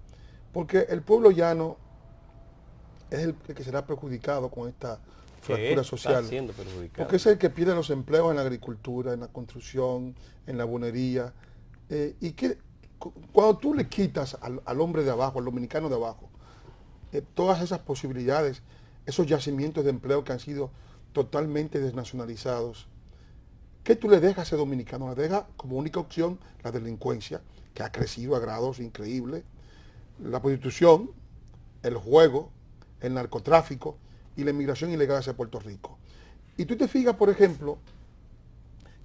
Speaker 2: porque el pueblo llano es el que será perjudicado con esta fractura social.
Speaker 3: Siendo perjudicado.
Speaker 2: Porque es el que pierde los empleos en la agricultura, en la construcción, en la bonería. Y que cuando tú le quitas al hombre de abajo, al dominicano de abajo, todas esas posibilidades, esos yacimientos de empleo que han sido totalmente desnacionalizados, ¿qué tú le dejas a ese dominicano? Le dejas como única opción la delincuencia, que ha crecido a grados increíbles, la prostitución, el juego, el narcotráfico y la inmigración ilegal hacia Puerto Rico. Y tú te fijas, por ejemplo,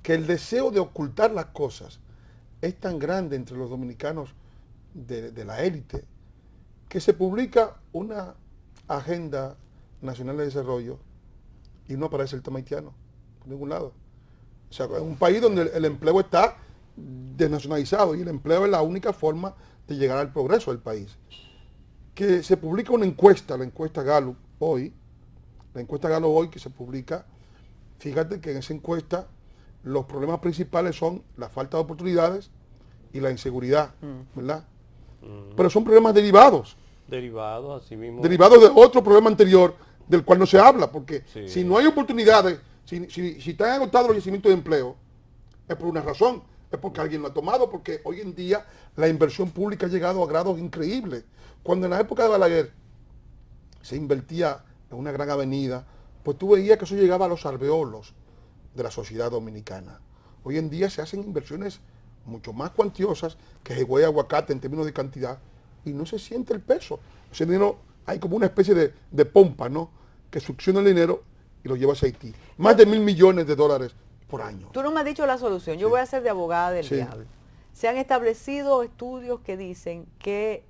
Speaker 2: que el deseo de ocultar las cosas es tan grande entre los dominicanos de la élite, que se publica una agenda nacional de desarrollo y no aparece el tema haitiano por ningún lado. O sea, es un país donde el empleo está desnacionalizado y el empleo es la única forma de llegar al progreso del país. Que se publica una encuesta, la encuesta Gallup hoy que se publica, fíjate que en esa encuesta los problemas principales son la falta de oportunidades y la inseguridad, ¿verdad? Pero son problemas derivados.
Speaker 3: Derivados, así mismo.
Speaker 2: Derivados de otro problema anterior del cual no se habla, porque
Speaker 3: Sí.
Speaker 2: si no hay oportunidades, si están agotados los yacimientos de empleo, es por una razón, es porque alguien lo ha tomado, porque hoy en día la inversión pública ha llegado a grados increíbles. Cuando en la época de Balaguer se invertía en una gran avenida, pues tú veías que eso llegaba a los alveolos de la sociedad dominicana. Hoy en día se hacen inversiones mucho más cuantiosas que Higüey Aguacate en términos de cantidad y no se siente el peso. Ese dinero, hay como una especie de pompa, ¿no?, que succiona el dinero y lo lleva a Haití. Más de $1.000 millones por año.
Speaker 1: Tú no me has dicho la solución, yo voy a ser de abogada del diablo. Se han establecido estudios que dicen que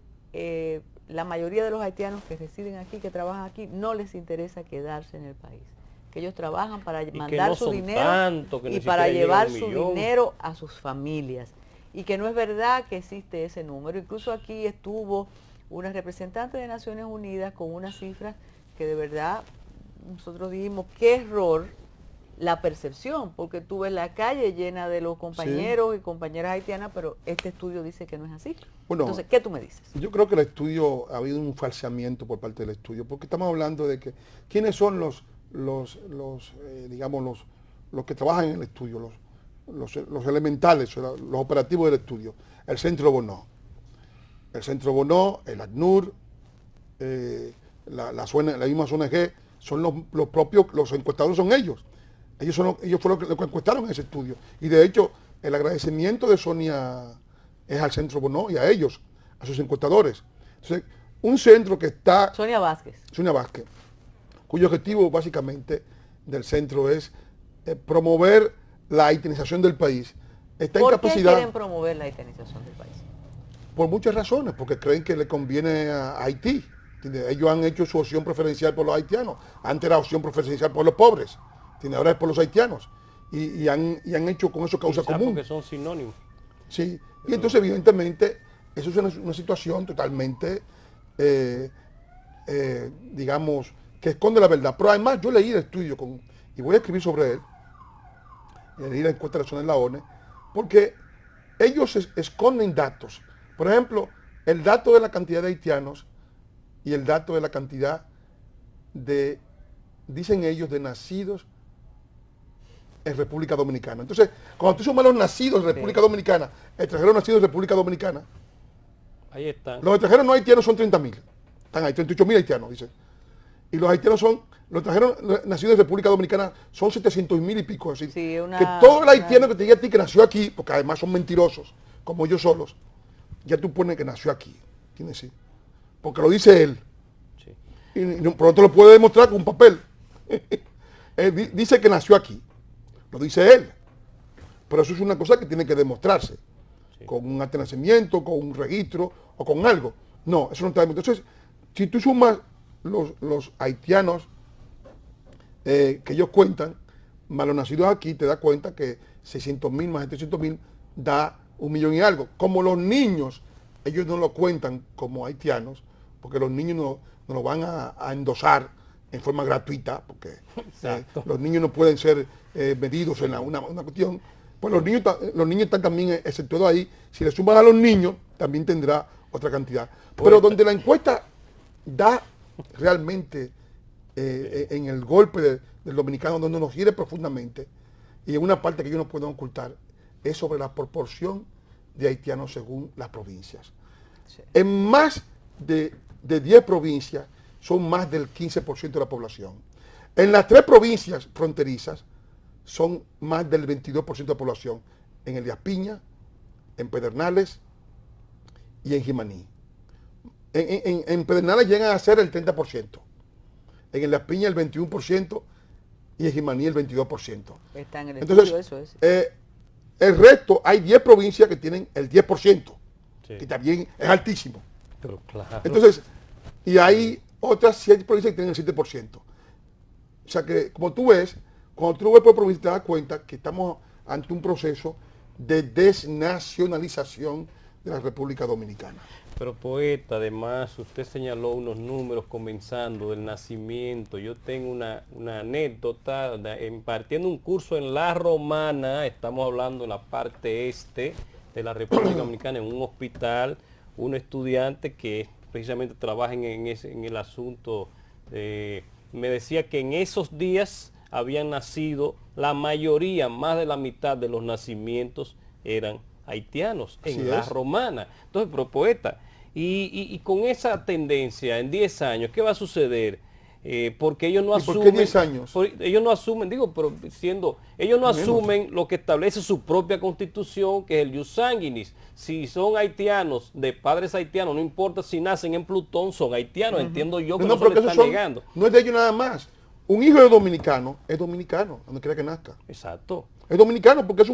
Speaker 1: la mayoría de los haitianos que residen aquí, que trabajan aquí, no les interesa quedarse en el país. Que ellos trabajan para mandar
Speaker 3: no
Speaker 1: su
Speaker 3: son
Speaker 1: dinero
Speaker 3: tanto, que ni
Speaker 1: y para
Speaker 3: siquiera
Speaker 1: llevar
Speaker 3: llegan
Speaker 1: su
Speaker 3: a 1 millón.
Speaker 1: dinero a sus familias. Y que no es verdad que existe ese número. Incluso aquí estuvo una representante de Naciones Unidas con unas cifras que de verdad nosotros dijimos, qué error la percepción, porque tú ves la calle llena de los compañeros y compañeras haitianas, pero este estudio dice que no es así.
Speaker 2: Bueno,
Speaker 1: entonces, ¿qué tú me dices?
Speaker 2: Yo creo que el estudio, ha habido un falseamiento por parte del estudio, porque estamos hablando de que, ¿quiénes son los que trabajan en el estudio, los elementales, los operativos del estudio? El Centro Bonó, el ACNUR, la misma ONG, son los propios, los encuestadores son ellos. Ellos fueron los que encuestaron ese estudio. Y de hecho, el agradecimiento de Sonia es al Centro Bonó y a ellos, a sus encuestadores. Entonces, un centro que está...
Speaker 1: Sonia Vázquez,
Speaker 2: cuyo objetivo básicamente del centro es promover la haitianización del país. Está en
Speaker 1: ¿por
Speaker 2: capacidad...
Speaker 1: qué quieren promover la haitianización del país?
Speaker 2: Por muchas razones, porque creen que le conviene a Haití. ¿Entiendes? Ellos han hecho su opción preferencial por los haitianos. Antes era opción preferencial por los pobres. ¿Entiendes? Ahora es por los haitianos. Y han hecho con eso causa común.
Speaker 3: Porque son sinónimos.
Speaker 2: Sí. Y entonces, evidentemente, eso es una situación totalmente, digamos, que esconde la verdad. Pero además, yo leí el estudio y voy a escribir sobre él. Leí la encuesta nacional de la ONU, porque ellos esconden datos. Por ejemplo, el dato de la cantidad de haitianos y el dato de la cantidad de, dicen ellos, de nacidos en República Dominicana. Entonces, cuando tú sumas los nacidos en República Dominicana, extranjeros nacidos en República Dominicana,
Speaker 3: Ahí están.
Speaker 2: los extranjeros no haitianos son 30.000. Están ahí, 38.000 haitianos, dicen. Y los haitianos son, los extranjeros nacidos en República Dominicana son 700.000 y pico. Es decir,
Speaker 1: Sí,
Speaker 2: que todo el haitiano que te diga a ti que nació aquí, porque además son mentirosos, como ellos solos, ya tú pones que nació aquí. ¿Tiene sí? Porque lo dice él.
Speaker 3: Sí.
Speaker 2: Y pronto lo puede demostrar con un papel. Él dice que nació aquí. Lo dice él. Pero eso es una cosa que tiene que demostrarse.
Speaker 3: Sí.
Speaker 2: Con un acta de nacimiento, con un registro o con algo. No, eso no está demostrado. Entonces, si tú sumas los haitianos que ellos cuentan, más los nacidos aquí, te das cuenta que 600.000 más 700.000 da 1.000.000 y algo. Como los niños, ellos no lo cuentan como haitianos, porque los niños no lo van a endosar en forma gratuita, porque los niños no pueden ser medidos en una cuestión. Pues los niños están también exceptuados ahí. Si le suman a los niños, también tendrá otra cantidad. Pero donde la encuesta da realmente en el golpe del dominicano, donde nos hiere profundamente, y en una parte que ellos no pueden ocultar, es sobre la proporción de haitianos según las provincias. Sí. En más de 10 provincias son más del 15% de la población. En las 3 provincias fronterizas son más del 22% de la población. En Elías Piña, en Pedernales y en Jimaní. En Pedernales llegan a ser el 30%. En Elías Piña el 21% y en Jimaní el 22%.
Speaker 1: Está en el
Speaker 2: Entonces,
Speaker 1: estudio, eso es.
Speaker 2: El resto, hay 10 provincias que tienen el 10%,
Speaker 3: Sí.
Speaker 2: que también es altísimo.
Speaker 3: Pero claro.
Speaker 2: Entonces, y hay otras 7 provincias que tienen el 7%. O sea que, como tú ves, cuando tú ves por provincia te das cuenta que estamos ante un proceso de desnacionalización de la República Dominicana.
Speaker 3: Pero poeta, además, usted señaló unos números comenzando del nacimiento. Yo tengo una anécdota, impartiendo un curso en La Romana, estamos hablando de la parte este de la República Dominicana, en un hospital, un estudiante que precisamente trabaja en el asunto, me decía que en esos días habían nacido, la mayoría, más de la mitad de los nacimientos eran haitianos en La Romana. Entonces, pero poeta, y con esa tendencia en 10 años, ¿qué va a suceder? Porque ellos no asumen...
Speaker 2: ¿Por qué 10 años?
Speaker 3: Ellos no asumen, ellos no asumen lo que establece su propia constitución, que es el ius sanguinis. Si son haitianos, de padres haitianos, no importa si nacen en Plutón, son haitianos, entiendo yo que no se le están negando.
Speaker 2: No es de ellos nada más. Un hijo de dominicano es dominicano, donde quiera que nazca.
Speaker 3: Exacto.
Speaker 2: Es dominicano porque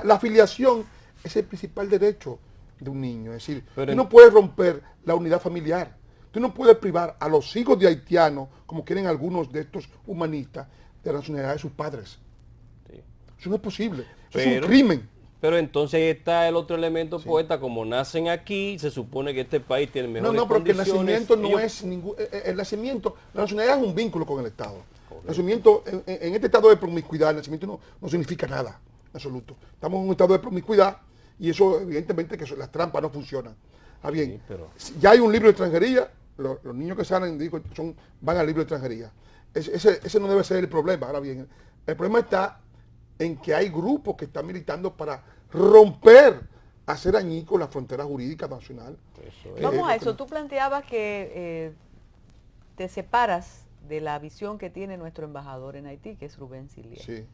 Speaker 2: la afiliación es el principal derecho de un niño. Es decir, tú no puedes romper la unidad familiar. Tú no puedes privar a los hijos de haitianos, como quieren algunos de estos humanistas, de la nacionalidad de sus padres. Sí. Eso no es posible. Eso es un crimen.
Speaker 3: Pero entonces ahí está el otro elemento, poeta, como nacen aquí, se supone que este país tiene mejores
Speaker 2: condiciones. Porque el nacimiento no
Speaker 3: ellos...
Speaker 2: es ningún... El nacimiento, la nacionalidad es un vínculo con el Estado. El nacimiento, en este estado de promiscuidad, el nacimiento no significa nada, en absoluto. Estamos en un estado de promiscuidad y eso evidentemente que las trampas no funcionan. Ah, bien, sí, pero... ya hay un libro de extranjería, los niños que salen van al libro de extranjería. Ese no debe ser el problema. Ahora bien, el problema está en que hay grupos que están militando para romper, hacer añicos la frontera jurídica nacional.
Speaker 1: Vamos a eso, tú planteabas que te separas de la visión que tiene nuestro embajador en Haití, que es Rubén Sillier.
Speaker 2: Sí.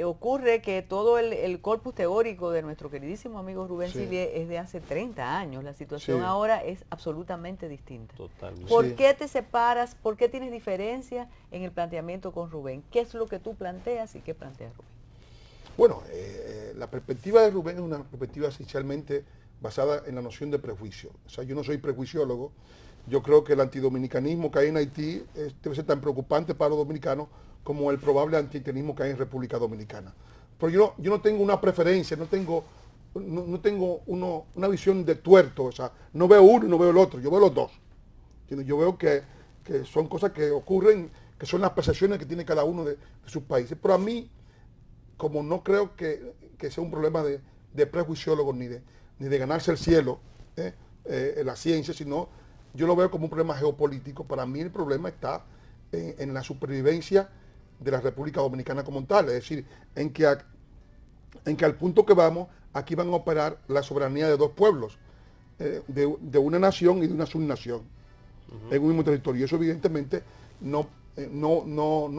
Speaker 1: Ocurre que todo el corpus teórico de nuestro queridísimo amigo Rubén Sillier es de hace 30 años. La situación ahora es absolutamente distinta.
Speaker 3: Totalmente.
Speaker 1: ¿Por qué te separas? ¿Por qué tienes diferencia en el planteamiento con Rubén? ¿Qué es lo que tú planteas y qué plantea Rubén?
Speaker 2: Bueno, la perspectiva de Rubén es una perspectiva esencialmente basada en la noción de prejuicio. O sea, yo no soy prejuiciólogo. Yo creo que el antidominicanismo que hay en Haití debe ser tan preocupante para los dominicanos como el probable antihaitianismo que hay en República Dominicana. Pero yo no tengo una preferencia, no tengo una visión de tuerto, o sea, no veo uno y no veo el otro, yo veo los dos. Yo veo que son cosas que ocurren, que son las percepciones que tiene cada uno de sus países. Pero a mí, como no creo que sea un problema de de prejuiciólogos ni de ganarse el cielo en la ciencia, sino yo lo veo como un problema geopolítico. Para mí el problema está en la supervivencia de la República Dominicana como tal, es decir, en que al punto que vamos, aquí van a operar la soberanía de dos pueblos, de una nación y de una subnación, en un mismo territorio. Y eso evidentemente no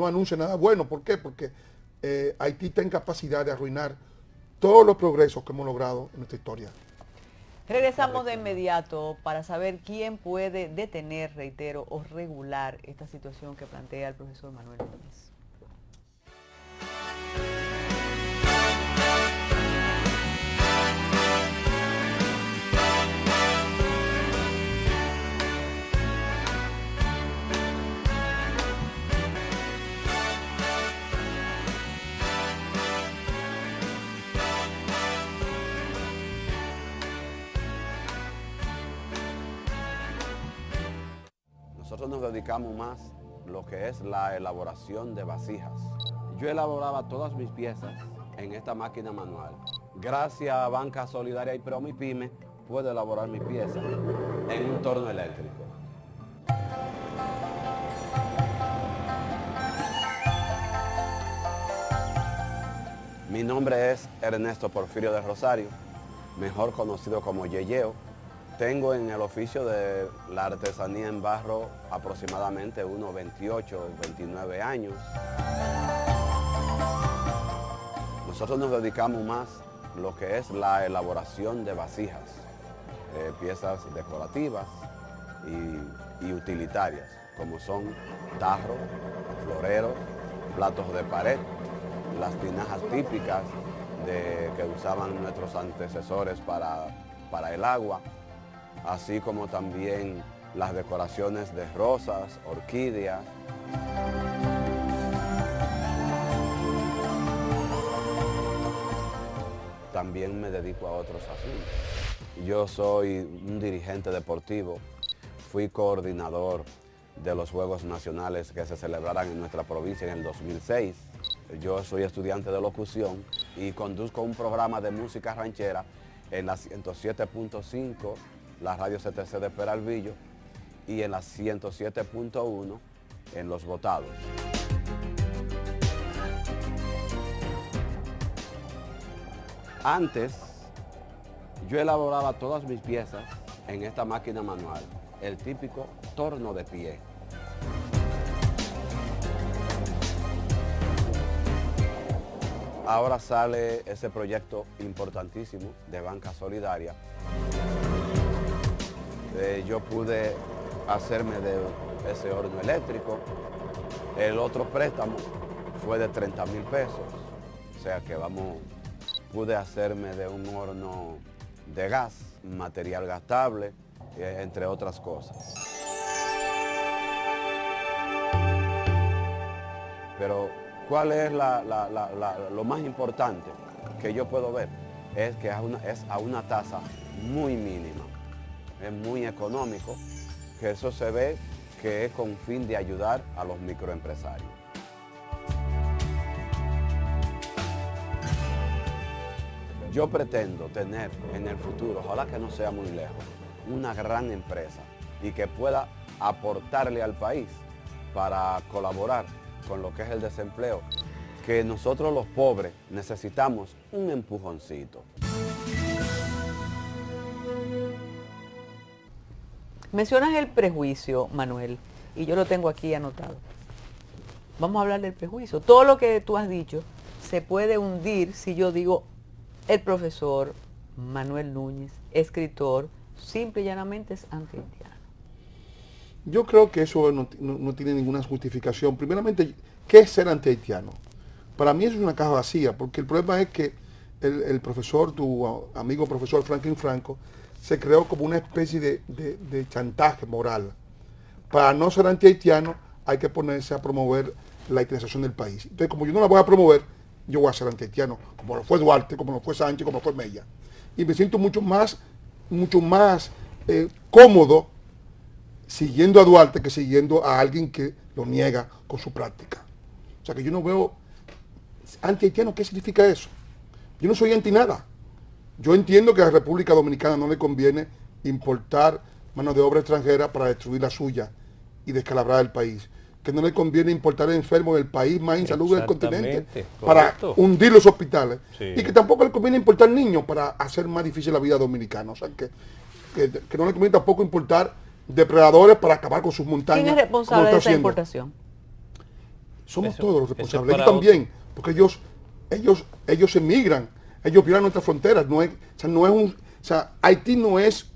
Speaker 2: anuncia nada bueno. ¿Por qué? Porque Haití está en capacidad de arruinar todos los progresos que hemos logrado en nuestra historia.
Speaker 1: Regresamos de inmediato para saber quién puede detener, reitero, o regular esta situación que plantea el profesor Manuel Núñez.
Speaker 5: Nosotros nos dedicamos más lo que es la elaboración de vasijas. Yo elaboraba todas mis piezas en esta máquina manual. Gracias a Banca Solidaria y Promipyme puedo elaborar mi pieza en un torno eléctrico. Mi nombre es Ernesto Porfirio de Rosario, mejor conocido como Yeyeo. Tengo en el oficio de la artesanía en barro aproximadamente unos 28, 29 años. Nosotros nos dedicamos más lo que es la elaboración de vasijas, piezas decorativas y utilitarias, como son tarros, floreros, platos de pared, las tinajas típicas que usaban nuestros antecesores para el agua, así como también las decoraciones de rosas, orquídeas. También me dedico a otros asuntos. Yo soy un dirigente deportivo, fui coordinador de los Juegos Nacionales que se celebrarán en nuestra provincia en el 2006. Yo soy estudiante de locución y conduzco un programa de música ranchera en la 107.5, la radio CTC de Peralvillo, y en la 107.1 en Los Botados. Antes, yo elaboraba todas mis piezas en esta máquina manual, el típico torno de pie. Ahora sale ese proyecto importantísimo de Banca Solidaria. Yo pude hacerme de ese horno eléctrico. El otro préstamo fue de 30,000 pesos. O sea que pude hacerme de un horno de gas, material gastable, entre otras cosas. Pero ¿cuál es lo más importante que yo puedo ver? Es que es a una tasa muy mínima. Es muy económico, que eso se ve que es con fin de ayudar a los microempresarios. Yo pretendo tener en el futuro, ojalá que no sea muy lejos, una gran empresa y que pueda aportarle al país para colaborar con lo que es el desempleo, que nosotros los pobres necesitamos un empujoncito.
Speaker 1: Mencionas el prejuicio, Manuel, y yo lo tengo aquí anotado. Vamos a hablar del prejuicio. Todo lo que tú has dicho se puede hundir si yo digo el profesor Manuel Núñez, escritor, simple y llanamente es anti-haitiano.
Speaker 2: Yo creo que eso no tiene ninguna justificación. Primeramente, ¿qué es ser anti-haitiano? Para mí eso es una caja vacía, porque el problema es que el profesor, tu amigo profesor Franklin Franco, se creó como una especie de chantaje moral. Para no ser anti-haitiano hay que ponerse a promover la haitianización del país. Entonces, como yo no la voy a promover, yo voy a ser anti-haitiano, como lo fue Duarte, como lo fue Sánchez, como lo fue Mella. Y me siento mucho más cómodo siguiendo a Duarte que siguiendo a alguien que lo niega con su práctica. O sea que yo no veo anti-haitiano. ¿Qué significa eso? Yo no soy anti nada. Yo entiendo que a la República Dominicana no le conviene importar mano de obra extranjera para destruir la suya y descalabrar el país. Que no le conviene importar enfermos del país más insalubre del continente para hundir los hospitales.
Speaker 3: Sí.
Speaker 2: Y que tampoco le conviene importar niños para hacer más difícil la vida dominicana. O sea, que no le conviene tampoco importar depredadores para acabar con sus montañas.
Speaker 1: ¿Quién es responsable de esa importación?
Speaker 2: Somos todos los responsables.
Speaker 3: para
Speaker 2: Ellos también, porque ellos emigran, ellos violan nuestras fronteras. No es, Haití no es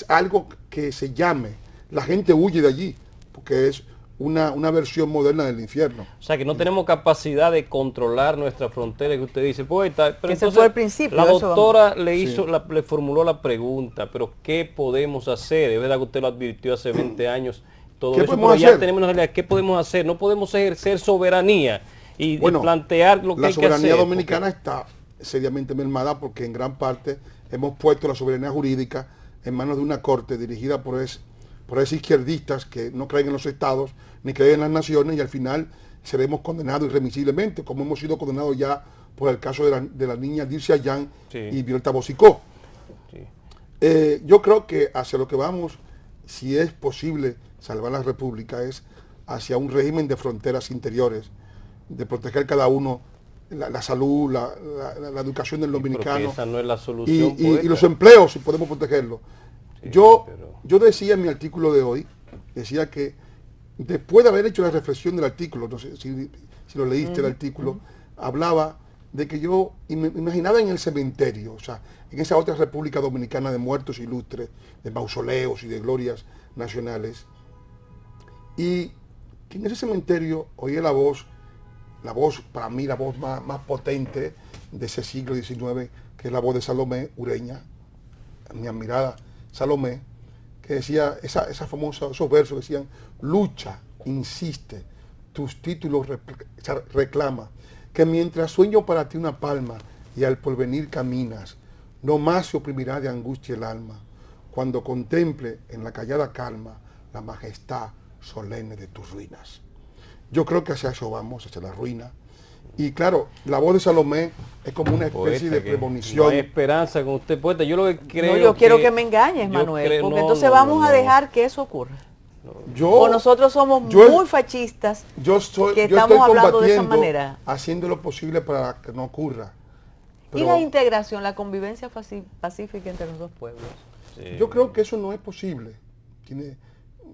Speaker 2: algo que se llame. La gente huye de allí, porque es una versión moderna del infierno.
Speaker 3: O sea, que no tenemos capacidad de controlar nuestra frontera, que usted dice, pues, pero
Speaker 1: ese fue el principio.
Speaker 3: La doctora le formuló la pregunta, pero ¿qué podemos hacer? Es verdad que usted lo advirtió hace 20 años, todo
Speaker 2: ¿Qué
Speaker 3: eso,
Speaker 2: podemos
Speaker 3: pero ya
Speaker 2: hacer?
Speaker 3: tenemos una realidad. ¿Qué podemos hacer? No podemos ejercer soberanía y plantear lo que hay que hacer.
Speaker 2: La soberanía dominicana está seriamente mermada porque en gran parte hemos puesto la soberanía jurídica en manos de una corte dirigida por esos izquierdistas que no creen en los estados ni creen en las naciones, y al final seremos condenados irremisiblemente, como hemos sido condenados ya por el caso de la niña Dircea Yang y Violeta Bocicó.
Speaker 3: Sí.
Speaker 2: Yo creo que hacia lo que vamos, si es posible salvar la república, es hacia un régimen de fronteras interiores, de proteger cada uno la salud, la educación del dominicano,
Speaker 3: esa no es la solución,
Speaker 2: y los empleos, si podemos protegerlos.
Speaker 3: Sí,
Speaker 2: yo decía en mi artículo de hoy, decía que después de haber hecho la reflexión del artículo, no sé si lo leíste el artículo, hablaba de que yo me imaginaba en el cementerio, o sea, en esa otra República Dominicana de muertos ilustres, de mausoleos y de glorias nacionales, y que en ese cementerio oía la voz, para mí la voz más potente de ese siglo XIX, que es la voz de Salomé Ureña, mi admirada Salomé, que decía esos versos que decían: lucha, insiste, tus títulos reclama, que mientras sueño para ti una palma y al porvenir caminas, no más se oprimirá de angustia el alma, cuando contemple en la callada calma la majestad solemne de tus ruinas. Yo creo que hacia eso vamos, hacia la ruina. Y claro, la voz de Salomé es como una especie de premonición.
Speaker 3: No hay esperanza con usted, poeta. Yo lo que creo.
Speaker 1: No, yo quiero que me engañes, Manuel, porque entonces vamos a dejar que eso ocurra. O nosotros somos muy fascistas, que estamos hablando de esa manera.
Speaker 2: Haciendo lo posible para que no ocurra.
Speaker 1: Pero, ¿y la integración, la convivencia pacífica entre los dos pueblos?
Speaker 2: Sí. Yo creo que eso no es posible.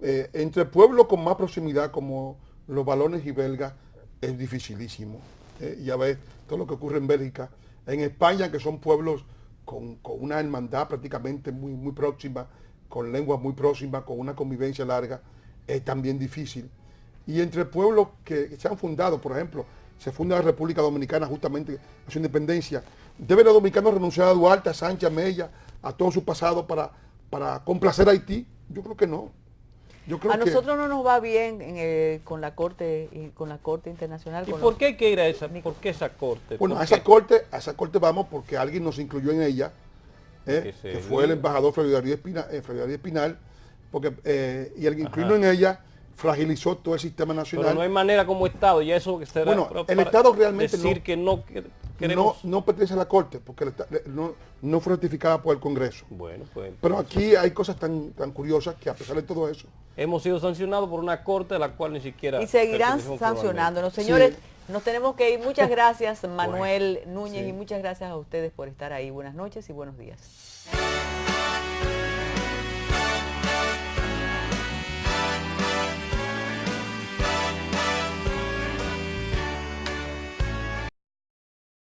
Speaker 2: Entre pueblos con más proximidad, como los valones y belgas, es dificilísimo. Ya ves todo lo que ocurre en Bélgica. En España, que son pueblos con una hermandad prácticamente muy próxima, con lenguas muy próximas, con una convivencia larga, es también difícil. Y entre pueblos que se han fundado, por ejemplo, se funda la República Dominicana justamente a su independencia, ¿deben los dominicanos renunciar a Duarte, a Sánchez, a Mella, a todo su pasado para complacer a Haití? Yo creo que no.
Speaker 1: Nosotros no nos va bien con la Corte Internacional.
Speaker 3: ¿Y por qué hay que ir a esa? ¿Por qué esa corte?
Speaker 2: Bueno, a esa corte vamos porque alguien nos incluyó en ella, que fue el embajador Fraudiario Espinal, y el incluirlo en ella fragilizó todo el sistema nacional.
Speaker 3: Pero no hay manera como Estado, ya eso que será.
Speaker 2: Bueno, el Estado realmente
Speaker 3: decir que no queremos.
Speaker 2: No pertenece a la Corte, porque no fue ratificada por el Congreso.
Speaker 3: Bueno, pues.
Speaker 2: Pero aquí hay cosas tan curiosas que, a pesar de todo eso,
Speaker 3: hemos sido sancionados por una Corte a la cual ni siquiera.
Speaker 1: Y seguirán sancionándonos. Señores, nos tenemos que ir. Muchas gracias, Manuel Núñez, y muchas gracias a ustedes por estar ahí. Buenas noches y buenos días.